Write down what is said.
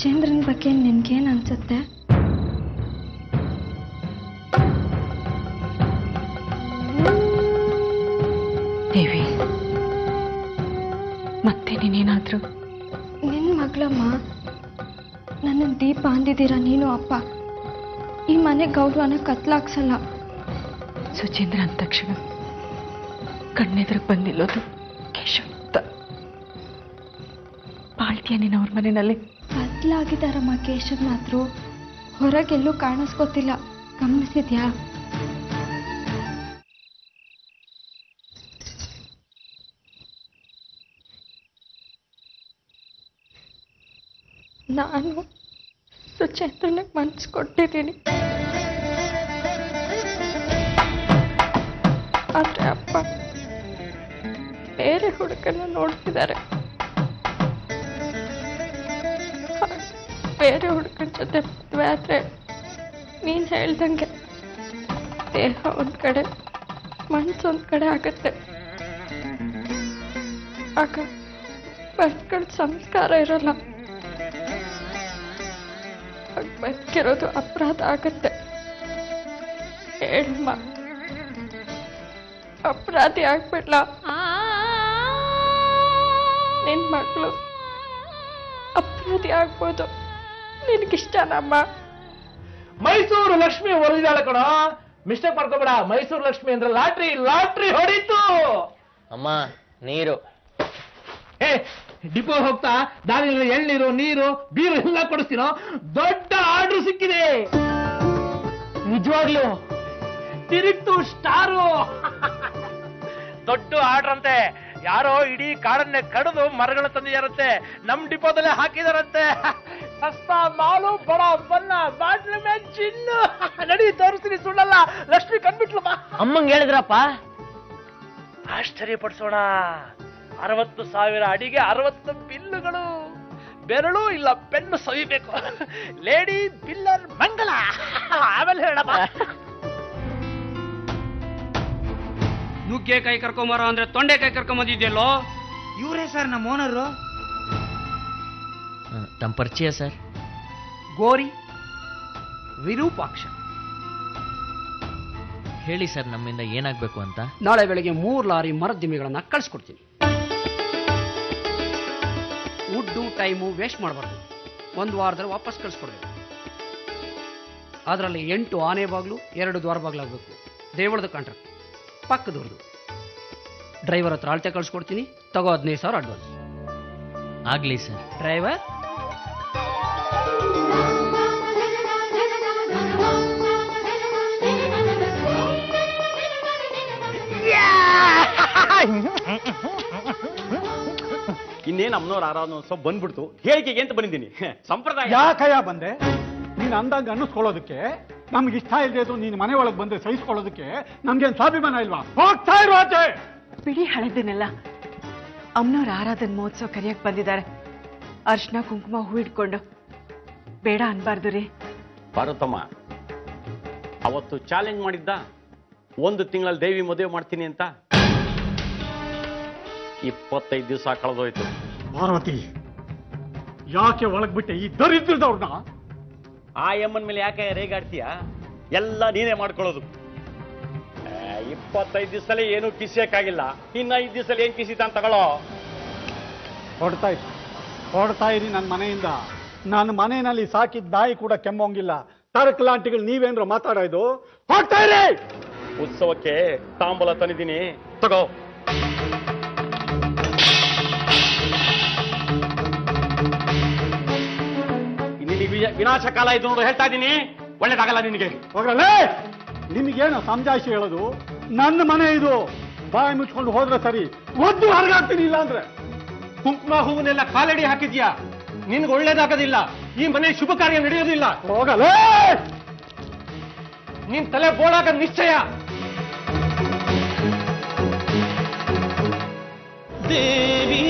ಸುಚೇಂದ್ರನ್ ಬಗ್ಗೆ ನಿನ್ಗೇನ್ ಅನ್ಸುತ್ತೆ? ದೇವಿ, ಮತ್ತೆ ನೀನೇನಾದ್ರೂ ನಿನ್ ಮಗಳಮ್ಮ, ನನ್ನ ದೀಪ ಅಂದಿದ್ದೀರಾ ನೀನು ಅಪ್ಪ. ಈ ಮನೆ ಗೌರವನ ಕತ್ಲಾಕ್ಸಲ್ಲ. ಸುಚೇಂದ್ರ ಅಂದ ತಕ್ಷಣ ಕಣ್ಣೆದುರಿಗೆ ಬಂದಿಲ್ಲೋದು ಕೇಶವ್ ಬಾಳ್ತೀಯ ನೀನು ಅವ್ರ ಮನೆಯಲ್ಲಿ? ಬದಲಾಗಿದ್ದಾರಮ್ಮ ಕೇಶವ್ನಾಥ್ರು. ಹೊರಗೆಲ್ಲೂ ಕಾಣಿಸ್ಕೊತಿಲ್ಲ, ಗಮನಿಸಿದ್ಯಾ? ನಾನು ಸುಚೇಂದ್ರನಿಗೆ ಮನಸ್ಸು ಕೊಟ್ಟಿದ್ದೀನಿ. ಆದ್ರೆ ಅಪ್ಪ ಬೇರೆ ಹುಡುಗನ ನೋಡ್ತಿದ್ದಾರೆ. ಬೇರೆ ಹುಡುಗನ ಜೊತೆ ಮದುವೆ ಆದ್ರೆ ನೀನ್ ಹೇಳ್ದಂಗೆ ದೇಹ ಒಂದ್ ಕಡೆ ಮನಸ್ಸು ಒಂದ್ ಕಡೆ ಆಗತ್ತೆ. ಆಗ ಬದುಕಳ ಸಂಸ್ಕಾರ ಇರಲ್ಲ. ಬದುಕಿರೋದು ಅಪರಾಧ ಆಗತ್ತೆ. ಹೇಳಮ್ಮ, ಅಪರಾಧಿ ಆಗ್ಬಿಡ್ಲ? ನಿನ್ ಮಗಳು ಅಪರಾಧಿ ಆಗ್ಬೋದು. ನಿನಗಿಷ್ಟನಮ್ಮ? ಮೈಸೂರು ಲಕ್ಷ್ಮಿ ಹೊರದಿದ್ದಾಳೆ ಕಣ. ಮಿಸ್ಟೇಕ್ ಮಾಡ್ಕೋಬೇಡ. ಮೈಸೂರು ಲಕ್ಷ್ಮಿ ಅಂದ್ರೆ ಲಾಟ್ರಿ ಲಾಟ್ರಿ ಹೊಡೀತು. ಅಮ್ಮ ನೀರು. ಡಿಪೋ ಹೋಗ್ತಾ ದಾರಿಯಲ್ಲಿ ಎಳ್ನೀರು, ನೀರು, ಬೀರು ಎಲ್ಲ ಕೊಡಿಸ್ತೀನೋ. ದೊಡ್ಡ ಆರ್ಡರ್ ಸಿಕ್ಕಿದೆ. ನಿಜವಾಗ್ಲು ತಿರುಗ್ತು ಸ್ಟಾರು. ದೊಡ್ಡ ಆರ್ಡರ್ ಅಂತೆ. ಯಾರೋ ಇಡೀ ಕಾಡನ್ನೇ ಕಡಿದು ಮರಗಳ ತಂದಿದಾರಂತೆ. ನಮ್ ಡಿಪೋದಲ್ಲೇ ಹಾಕಿದಾರಂತೆ. ಸಸ್ತಾ ಮಾಲು ಬಡ ಬನ್ನ ಬಾಟ್ಲ ಮೇ ಚಿನ್ನು. ನಡಿ ತೋರಿಸ್ತೀನಿ, ಸುಳ್ಳಲ್ಲ. ಲಕ್ಷ್ಮಿ ಕಂಡ್ಬಿಟ್ಲು. ಅಮ್ಮಂಗೆ ಹೇಳಿದ್ರಪ್ಪ. ಆಶ್ಚರ್ಯ ಪಡಿಸೋಣ. 60,000 ಅಡಿಗೆ 60 ಬಿಲ್ಲುಗಳು. ಬೆರಳು ಇಲ್ಲ ಪೆನ್ನು ಸವಿಬೇಕು. ಲೇಡಿ ಬಿಲ್ಲರ್ ಮಂಗಲ. ಆಮೇಲೆ ಹೇಳಪ್ಪ. ನುಗ್ಗೆಕಾಯಿ ಕರ್ಕೊಂಬರ ಅಂದ್ರೆ ತೊಂಡೆಕಾಯಿ ಕರ್ಕೊಂಬಂದಿದ್ಯಲ್ಲೋ? ಇವರೇ ಸರ್ ನಮ್ಮ ಓನರು. ತಮ್ಮ ಪರಿಚಯ ಸರ್? ಗೋರಿ ವಿರೂಪಾಕ್ಷ. ಹೇಳಿ ಸರ್, ನಮ್ಮಿಂದ ಏನಾಗಬೇಕು ಅಂತ? ನಾಳೆ ಬೆಳಗ್ಗೆ 3 ಲಾರಿ ಮರದ ದಿಮ್ಮಿಗಳನ್ನ ಕಳಿಸ್ಕೊಡ್ತೀನಿ. ವುಡ್ಡು ಟೈಮು ವೇಸ್ಟ್ ಮಾಡಬಾರ್ದು. 1 ವಾರದಲ್ಲಿ ವಾಪಸ್ ಕಳಿಸ್ಕೊಡ್ಬೇಕು. ಅದರಲ್ಲಿ 8 ಆನೆ ಬಾಗ್ಲು, 2 ದ್ವಾರ ಬಾಗ್ಲಾಗಬೇಕು. ದೇವಳದ ಕಾಂಟ್ರಾಕ್ಟ್, ಪಕ್ಕದವ್ರದು. ಡ್ರೈವರ್ ಹತ್ರ ಅಳತೆ ಕಳಿಸ್ಕೊಡ್ತೀನಿ. ತಗೋ 15,000 ಅಡ್ವಾನ್ಸ್. ಆಗ್ಲಿ ಸರ್. ಡ್ರೈವರ್ ಇನ್ನೇನು ಅಮ್ಮನವ್ರ ಆರಾಧನೋತ್ಸವ ಬಂದ್ಬಿಡ್ತು. ಹೇಳಿಕೆಗೆ ಅಂತ ಬಂದಿದ್ದೀನಿ. ಸಂಪ್ರದಾಯ ಯಾಕಯ್ಯ ಬಂದೆ? ನೀನು ಅಂದಾಗ ಅನ್ನಿಸ್ಕೊಳ್ಳೋದಕ್ಕೆ ನಮ್ಗೆ ಇಷ್ಟ ಇಲ್ಲದೆ ಇದ್ದು ನೀನು ಮನೆ ಒಳಗೆ ಬಂದ್ರೆ ಸಹಿಸ್ಕೊಳ್ಳೋದಕ್ಕೆ ನಮ್ಗೇನು ಸ್ವಾಭಿಮಾನ ಇಲ್ವಾ? ಹೋಗ್ತಾ ಇರೋ ಆಚೆ. ಬಿಡಿ ಹಳೆದನ್ನೆಲ್ಲ. ಅಮ್ಮನವ್ರ ಆರಾಧನ ಮಹೋತ್ಸವ ಕರೆಯಕ್ ಬಂದಿದ್ದಾರೆ. ಅರ್ಶನ ಕುಂಕುಮ ಹೂ ಇಟ್ಕೊಂಡು ಬೇಡ ಅನ್ಬಾರ್ದು ರೀ. ಪಾರ್ವತಮ್ಮ ಅವತ್ತು ಚಾಲೆಂಜ್ ಮಾಡಿದ್ದ 1 ತಿಂಗಳಲ್ಲಿ ದೇವಿ ಮದುವೆ ಮಾಡ್ತೀನಿ ಅಂತ. 25 ದಿವಸ ಕಳೆದೋಯ್ತು. ಪಾರ್ವತಿ, ಯಾಕೆ ಒಳಗ್ಬಿಟ್ಟೆ ಈ ದರಿದ್ರದವ್ರನ್ನ? ಆ ಎಮ್ಮನ್ ಮೇಲೆ ಯಾಕೆ ರೇಗಾಡ್ತೀಯ? ಎಲ್ಲ ನೀನೇ ಮಾಡ್ಕೊಳ್ಳೋದು. 25 ದಿವಸದಲ್ಲಿ ಏನು ಕಿಸಿಯಕ್ಕಾಗಿಲ್ಲ. ಇನ್ನ 5 ದಿವಸದಲ್ಲಿ ಏನ್ ಕಿಸಿತ ಅಂತ ತಗೊಳ್ಳೋ. ಹೊಡ್ತಾ ಇರಿ ನನ್ನ ಮನೆಯಿಂದ. ನನ್ನ ಮನೆಯಲ್ಲಿ ಸಾಕಿದ ನಾಯಿ ಕೂಡ ಕೆಮ್ಮೋಂಗಿಲ್ಲ. ತರಕಲಾಂಟಿಗಳು ನೀವೇನ್ರ ಮಾತಾಡೋದು? ಹೊಡ್ತಾ ಇರಿ. ಉತ್ಸವಕ್ಕೆ ತಾಂಬೂಲ ತಂದಿದ್ದೀನಿ, ತಗೋ. ವಿನಾಶ ಕಾಲ ಇದು ನೋಡು, ಹೇಳ್ತಾ ಇದ್ದೀನಿ. ಒಳ್ಳೇದಾಗಲ್ಲ ನಿನಗೆ. ಹೋಗ್ರಲ್ಲೇ. ನಿಮಗೇನು ಸಮಜಾಯಿಷಿ ಹೇಳೋದು? ನನ್ನ ಮನೆ ಇದು. ಬಾಯಿ ಮುಚ್ಕೊಂಡು ಹೋದ್ರೆ ಸರಿ, ಒದ್ದು ಹೊರಗಾಗ್ತೀನಿ. ಇಲ್ಲ ಅಂದ್ರೆ ಕುಂಕುಮ ಹೂವನ್ನೆಲ್ಲ ಕಾಲಡಿ ಹಾಕಿದ್ಯಾ? ನಿನ್ಗೆ ಒಳ್ಳೇದಾಗೋದಿಲ್ಲ. ಈ ಮನೆ ಶುಭ ಕಾರ್ಯ ನಡೆಯೋದಿಲ್ಲ. ಹೋಗಲೇ. ನಿನ್ ತಲೆ ಬೋಳಾಗ ನಿಶ್ಚಯ. ದೇವಿ